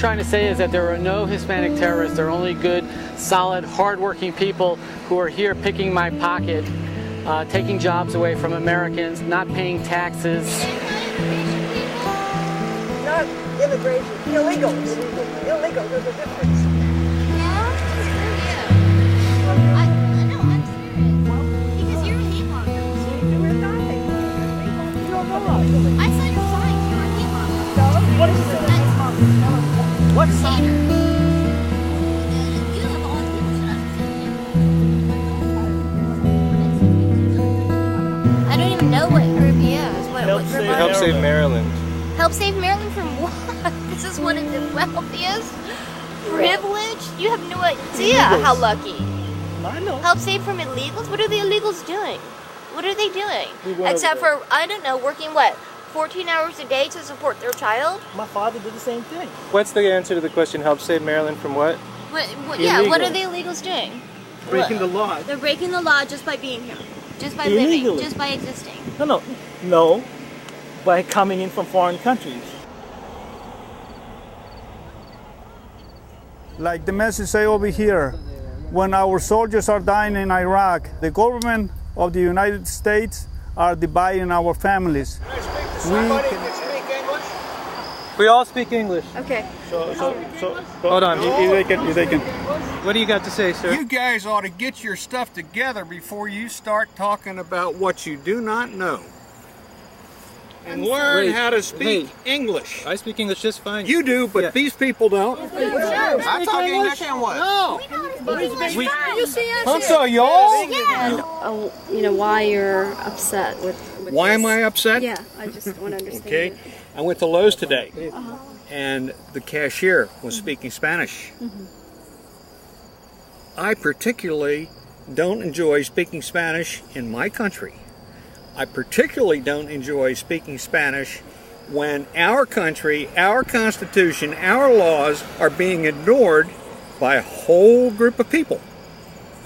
trying to say is that there are no Hispanic terrorists. There are only good, solid, hardworking people who are here picking my pocket, taking jobs away from Americans, not paying taxes. Not immigration, illegals. Illegals, there's a difference. I saw your sign. You're a hate monger. What is it? What sign? You have all the people I don't even know what Caribbean is. Help Save Maryland. Help Save Maryland from what? This is one of the wealthiest, privileged. You have no idea how lucky. I know. Help Save from illegals? What are the illegals doing? What are they doing? Except for, I don't know, working what? 14 hours a day to support their child? My father did the same thing. What's the answer to the question, help save Maryland from what? Yeah, what are the illegals doing? Breaking the law. They're breaking the law just by being here. Just by Illegally. living. Just by existing. No. By coming in from foreign countries. Like the message say over here, when our soldiers are dying in Iraq, the government of the United States are dividing our families. We all speak English. Okay. Hold on. They can. What do you got to say, sir? You guys ought to get your stuff together before you start talking about what you do not know. And learn Wait, how to speak hey. English. I speak English just fine. You do, but Yeah. these people don't. I talk English and what? No. You see us? I'm sorry, y'all. And why you're upset with Why am this. I upset? Yeah, I just want to understand. Okay. I went to Lowe's today, and the cashier was speaking Spanish. I particularly don't enjoy speaking Spanish in my country. I particularly don't enjoy speaking Spanish when our country, our Constitution, our laws are being ignored by a whole group of people.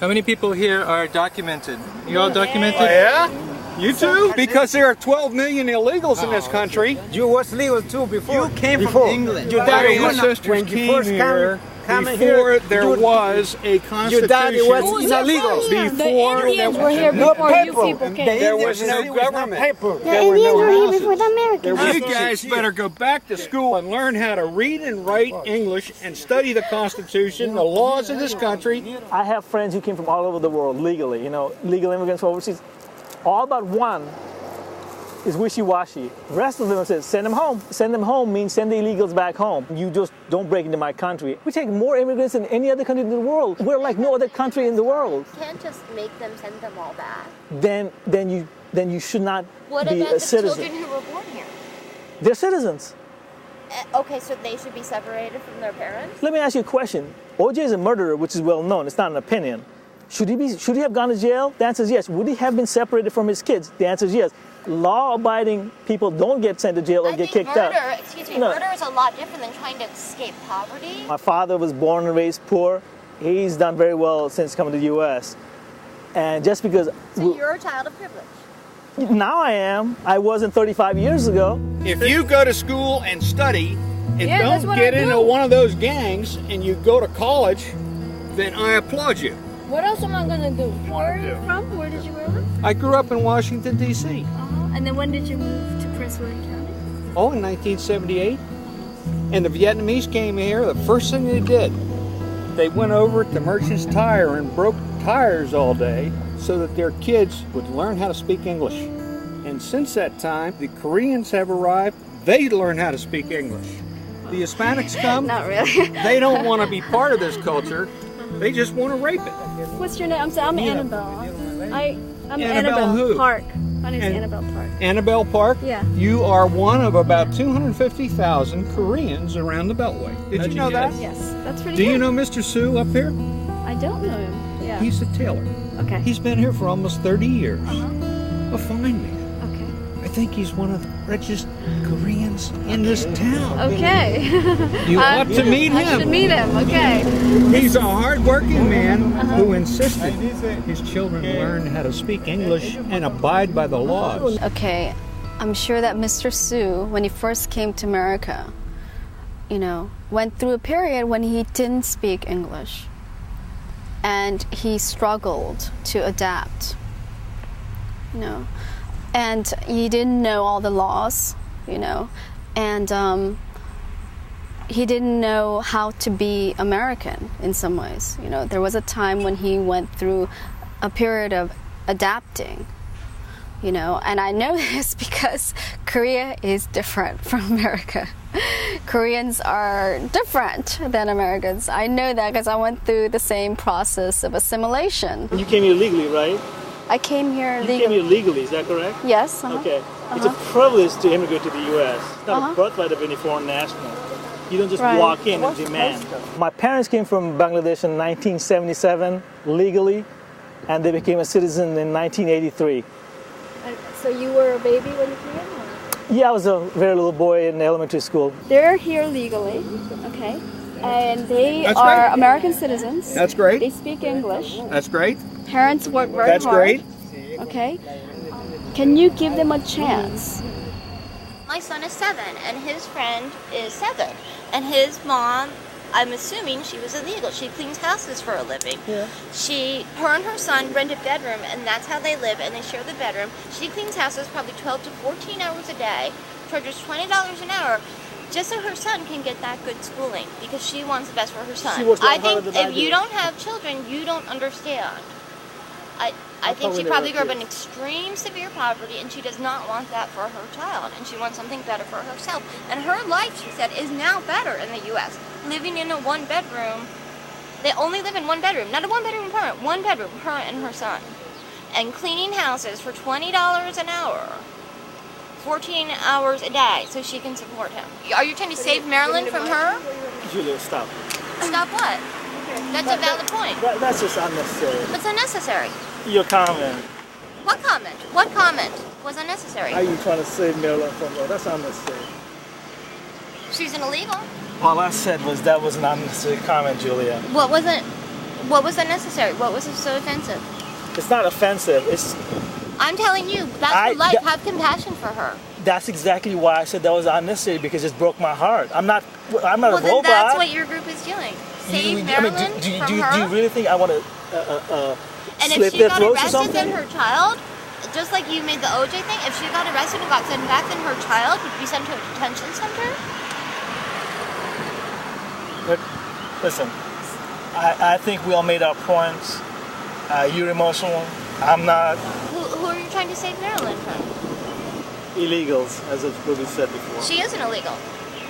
How many people here are documented? You all documented? Yeah? You too? Because there are 12 million illegals in this country. You was legal too before. You came before. from England. Your Our daddy ancestors when you came first here come before here, there was a constitution. your daddy was illegal. Before Indians were here No before you paper. people came. there was no government. Paper. The Indians were here before the Americans. You guys better go back to school and learn how to read and write English and study the Constitution, the laws of this country. I have friends who came from all over the world legally, legal immigrants from overseas. All but one is wishy-washy. The rest of them says, send them home. Send them home means send the illegals back home. You just don't break into my country. We take more immigrants than any other country in the world. We're like no other country in the world. You can't just make them send them all back. Then you should not What be about a the citizen. children who were born here? They're citizens. Okay, so they should be separated from their parents? Let me ask you a question. OJ is a murderer, which is well known. It's not an opinion. Should he have gone to jail? The answer is yes. Would he have been separated from his kids? The answer is yes. Law-abiding people don't get sent to jail or get kicked out. Murder is a lot different than trying to escape poverty. My father was born and raised poor. He's done very well since coming to the U.S. And just because So you're a child of privilege. now I am, I wasn't 35 years ago. If you go to school and study and that's don't what get I into do. one of those gangs and you go to college, then I applaud you. What else am I gonna do? Where are you from? Where did you grow up? I grew up in Washington, D.C. And then when did you move to Prince William County? Oh, in 1978. And the Vietnamese came here, the first thing they did, they went over to Merchant's Tire and broke tires all day so that their kids would learn how to speak English. And since that time, the Koreans have arrived, they learn how to speak English. The Hispanics come, Not really. they don't want to be part of this culture, they just want to rape it. What's your name? I'm Annabelle. I'm Annabelle who? Park. My name's An- Annabelle Park. Annabelle Park, Yeah. you are one of about 250,000 Koreans around the Beltway. Did How'd you you know that? guess? Yes, that's pretty Do good. you know Mr. Sue up here? I don't know him. Yeah. He's a tailor. Okay. He's been here for almost 30 years. A fine man. Okay. I think he's one of the richest Koreans in this town. Okay. You ought to meet I should him. meet him. Okay. He's a hard-working man who insisted his children learn how to speak English and abide by the laws. Okay, I'm sure that Mr. Sue, when he first came to America, went through a period when he didn't speak English. And he struggled to adapt, And he didn't know all the laws, And he didn't know how to be American in some ways. There was a time when he went through a period of adapting, And I know this because Korea is different from America. Koreans are different than Americans. I know that because I went through the same process of assimilation. You came here legally, right? I came here legally. You came here legally, is that correct? Yes. Okay. It's a privilege to immigrate to the U.S. It's not a birthright of any foreign national. You don't just walk in and demand. My parents came from Bangladesh in 1977 legally, and they became a citizen in 1983. So you were a baby when you came? Yeah, I was a very little boy in elementary school. They're here legally, okay? And they That's are great. American citizens. That's great. They speak English. That's great. Parents work very That's hard. great. Okay? Can you give them a chance? My son is 7 and his friend is 7. And his mom, I'm assuming she was illegal. She cleans houses for a living. Yeah. Her and her son rent a bedroom, and that's how they live, and they share the bedroom. She cleans houses probably 12 to 14 hours a day, charges $20 an hour, just so her son can get that good schooling, because she wants the best for her son. She works I harder think than I if you do. don't have children, you don't understand. I think she probably grew up in extreme severe poverty, and she does not want that for her child, and she wants something better for herself. And her life, she said, is now better in the U.S. Living in a one-bedroom. They only live in one bedroom, not a one-bedroom apartment, one bedroom, her and her son. And cleaning houses for $20 an hour, 14 hours a day, so she can support him. Are you trying to save Marilyn from her? Julia, stop. Stop what? That's a valid point. That's just unnecessary. What's unnecessary? Your comment. What comment? What comment was unnecessary? Are you trying to save Marilyn from her? That's unnecessary. She's an illegal. All I said was that was an unnecessary comment, Julia. What was unnecessary? What was so offensive? It's not offensive. I'm telling you, that's her life. Have compassion for her. That's exactly why I said that was unnecessary, because it broke my heart. I'm not a Well, robot. then that's what your group is doing. Save Marilyn from do her. you really think I want to And slit if she their got throats or arrested, something? then her child, just like you made the OJ thing, if she got arrested and got sent back, then her child would be sent to a detention center? But listen, I think we all made our points. You're emotional. I'm not. Who are you trying to save Marilyn from? Illegals, as we said before. She is an illegal.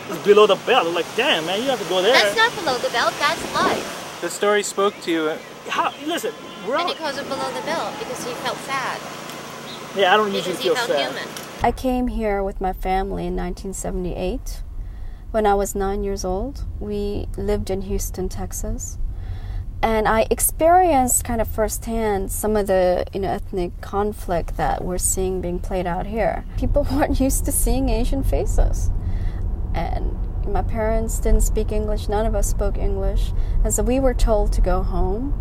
It's below the belt. Like, damn, man, you have to go there. That's not below the belt, that's life. The story spoke to you. Listen, we're And all. he calls it below the belt because he felt sad. Yeah, I don't usually Because he feel felt sad. human. I came here with my family in 1978. When I was 9 years old, we lived in Houston, Texas. And I experienced kind of firsthand some of the ethnic conflict that we're seeing being played out here. People weren't used to seeing Asian faces. And my parents didn't speak English. None of us spoke English. And so we were told to go home.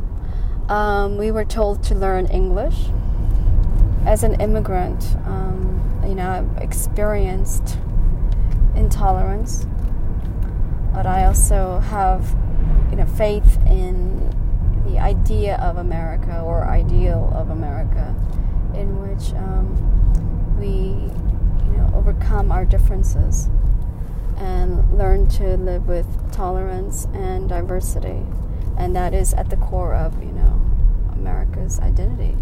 We were told to learn English. As an immigrant, I've experienced intolerance. But I also have faith in the idea of America, or ideal of America, in which we overcome our differences and learn to live with tolerance and diversity. And that is at the core of America's identity.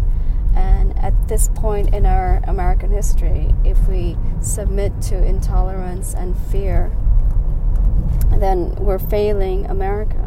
And at this point in our American history, if we submit to intolerance and fear, then we're failing America.